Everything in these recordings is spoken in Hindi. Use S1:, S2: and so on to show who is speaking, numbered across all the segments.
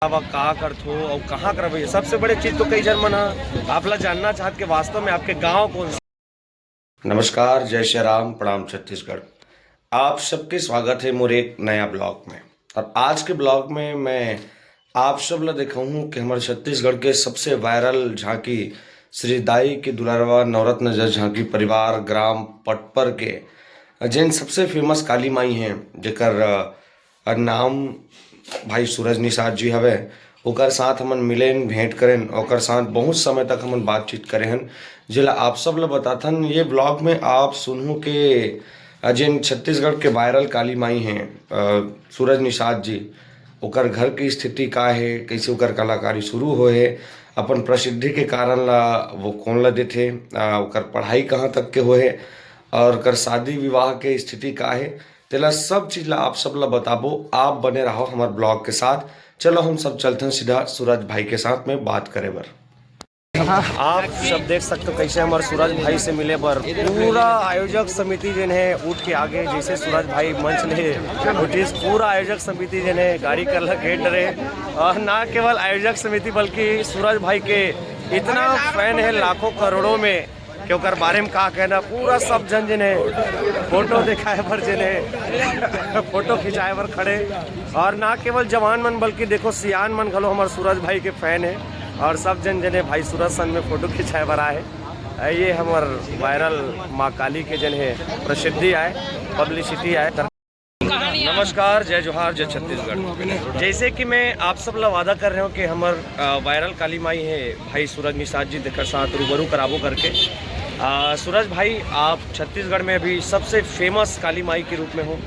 S1: का करत हो और कहाँ करबे। सबसे बड़ी चीज तो कई जन मन आपला जानना चाहत के वास्तव में आपके गांव कौन सा। नमस्कार, जय श्री राम, प्रणाम छत्तीसगढ़। आप सबके स्वागत है मोरे एक नया ब्लॉग में। और आज के ब्लॉग में मैं आप सब ला दिखाऊं कि हमारे छत्तीसगढ़ के सबसे वायरल झांकी श्री दाई के दुलारवा नवरत्न जस झांकी परिवार ग्राम पटपर के जिन सबसे फेमस काली माई हैं जेकर नाम भाई सूरज निषाद जी हवे। ओकर साथ हमन मिलेन, भेंट करें, ओकर साथ बहुत समय तक हमन बातचीत करे हन, जिला आप सब ला बताथन। ये ब्लॉग में आप सुनहु के जिन छत्तीसगढ़ के वायरल काली माई हैं सूरज निषाद जी, ओकर घर की स्थिति का है, कैसे ओकर कलाकारी शुरू होए, अपन प्रसिद्धि के कारण ला वो कौन ला देथे, ओकर पढ़ाई कहाँ तक के होए और ओकर शादी विवाह के स्थिति का है, तेला सब चीज ला आप सब ला बताबो। आप बने रहो हमारे ब्लॉग के साथ। चलो हम सब चलते हैं सीधा सूरज भाई के साथ में बात करे बर। आप सब देख सकते हो कैसे हमारे सूरज भाई से मिले पर पूरा आयोजक समिति जिन है उठ के आगे, जैसे सूरज भाई मंच ले नोटिस, पूरा आयोजक समिति जिन है गाड़ी कर लगे डरे। और ना केवल आयोजक समिति बल्कि सूरज भाई के इतना फैन है लाखों करोड़ों में कि ओकर बारे में का कहना। पूरा सब जन जिने फोटो दिखाए पर जिने फोटो खिंचाए पर खड़े, और ना केवल जवान मन बल्कि देखो सियान मन घलो हमारे सूरज भाई के फैन है। और सब जन जने भाई सूरज सन में फोटो खिंचाए बर आए। ये हमार वायरल माँ काली के जन है प्रसिद्धि आए, पब्लिसिटी आए। नमस्कार, जय जोहार, जय छत्तीसगढ़। जैसे कि मैं आप सब ला वादा कर रहे हो कि हमार वायरल काली माई है भाई सूरज निषाद जी देकर साथ रूबरू कराबो करके। सूरज भाई, आप छत्तीसगढ़ में अभी सबसे फेमस काली माई के रूप में हो।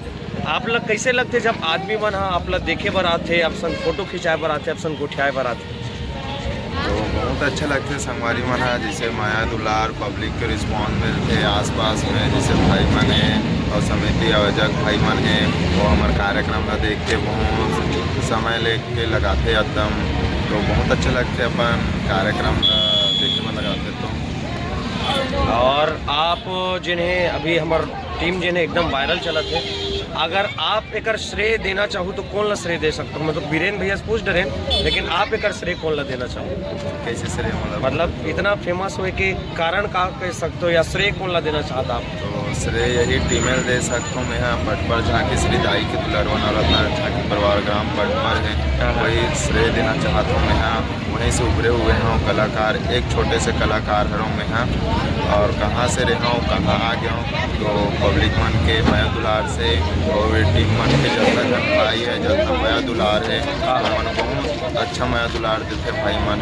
S1: आप लोग कैसे लगते जब आदमी मन आप लोग देखे बर आते, आप सन फोटो खिंचाए बर आते, आप सन गोठियाए बर आते?
S2: तो बहुत अच्छा लगता है संगवारी मन है, जैसे माया दुलार पब्लिक के रिस्पॉन्स मिलते आसपास में, जैसे भाई मन है और समिति आयोजक भाई मन है, वो हमारे कार्यक्रम का देख के बहुत समय लेके लगाते एकदम। तो बहुत अच्छा लगता है अपन कार्यक्रम देखने में लगाते। तो
S1: और आप जिन्हें अभी हमार टीम जिन्हें एकदम वायरल चलत है, अगर आप एक श्रेय देना चाहो तो कौन ला श्रेय दे सकते हो? मतलब बीरेन भैया से पूछ डरे, लेकिन आप एक श्रेय कौन ला देना चाहो?
S2: कैसे श्रेय
S1: मतलब इतना फेमस हुए के कारण का कह सकते हो, या श्रेय कौन ला देना चाहता आप?
S2: तो श्रेय यही टीमेल दे सकता हूँ मैं। यहाँ पटपर झांकी श्री दाई के दुलारवा नवरत्न झांकी परिवार ग्राम पटपर है, वही श्रेय देना चाहता हूँ मैं। यहाँ वहीं से उभरे हुए हैं कलाकार, एक छोटे से कलाकार हूँ मैं यहाँ। और कहाँ से रहा हूँ, कहाँ आ गया हूँ, तो पब्लिक मन के माया दुलार से और टीम मन के जैसा जन भाई है, जैसा माया दुलार है, मन बहुत अच्छा माया दुलार देते भाई मन।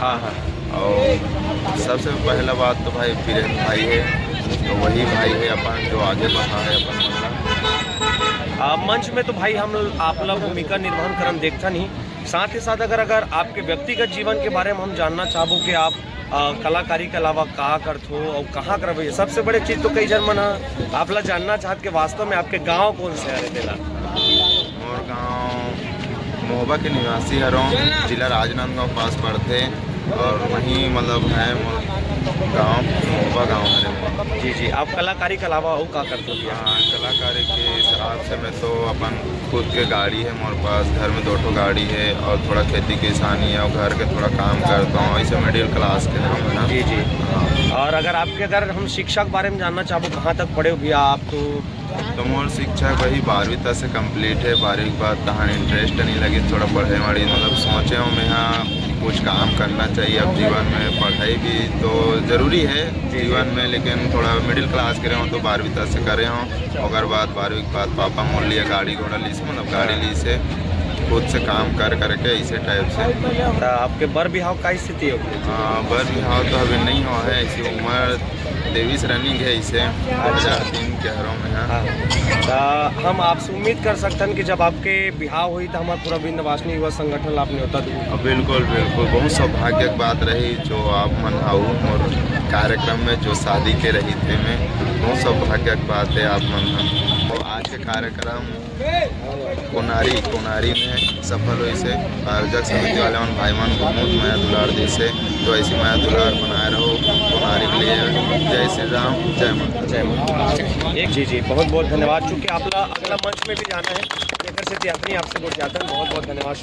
S2: और सबसे पहला बात तो भाई बीरेन भाई है, तो वही भाई है अपन जो आगे बढ़ा है अपन
S1: मंच में। तो भाई हम आप लोग भूमिका निर्वहन करन देखता नहीं, साथ ही साथ अगर आपके व्यक्तिगत जीवन के बारे में हम जानना चाहबो कि आप कलाकारी के अलावा का करत हो और कहाँ करबे। सबसे बड़े चीज़ तो कई जन मन आप ला जानना चाहत के वास्तव में आपके गांव कौन से है? देला
S2: मोर गाँव मोहबा के निवासी हरों, जिला राजनांदगांव पास पड़ते, और वहीं मतलब है गांव मोहबा गांव है।
S1: जी जी, आप कलाकारी के अलावा और का करते हो?
S2: हाँ, कलाकारी के हिसाब से मैं तो अपन खुद के गाड़ी है मोर पास, घर में 2 ठो गाड़ी है, और थोड़ा खेती किसानी है और घर के थोड़ा काम करता हूँ, ऐसे मिडिल क्लास के नाम है ना।
S1: जी जी। और अगर हम शिक्षा के बारे में जानना चाहो, कहाँ तक पढ़े हो भैया आप?
S2: तो मोर शिक्षा वही 12वीं तक से कंप्लीट है। 12वीं के बाद तहाँ इंटरेस्ट नहीं लगी थोड़ा पढ़े वाली, मतलब सोचे हूँ मैं यहाँ कुछ काम करना चाहिए अब जीवन में। पढ़ाई भी तो ज़रूरी है जीवन में, लेकिन थोड़ा मिडिल क्लास के रहे हूँ तो 12वीं तक से करे हूँ। अगर बाद 12वीं के बाद पापा मोल लिए गाड़ी घोड़ा ली से, मतलब गाड़ी ली से खुद से काम कर करके इसे टाइप से।
S1: तो आपके बर बिहाव का स्थिति हो?
S2: बर बिहाव तो अभी नहीं हुआ है, इसी उम्र 23 रनिंग है, इसे 2003 के हरों में है।
S1: तो हम आपसे उम्मीद कर सकते हैं कि जब आपके बिहाव हुई तो हमारा पूरा विंध्यवासिनी युवा संगठन आपने होता दूँ।
S2: बिल्कुल बिल्कुल, बहुत सौभाग्य की बात रही जो आप मनाऊ और कार्यक्रम में जो शादी के रही थे, मैं बहुत सौभाग्य की बात है आप मना। तो आज के कार्यक्रम कोनारी में सफल हुई से आयोजक समिति वाले मन भाई मन बहुत माया दुलार दी से, तो ऐसी माया दुलार बनाए रहो कोनारी के लिए। जय श्री राम, जय माता।
S1: जय माता। एक जी बहुत बहुत धन्यवाद। चूँकि आप अगला मंच में भी जाना है, लेकर से अपनी आपसे बहुत ज़्यादा बहुत बहुत धन्यवाद।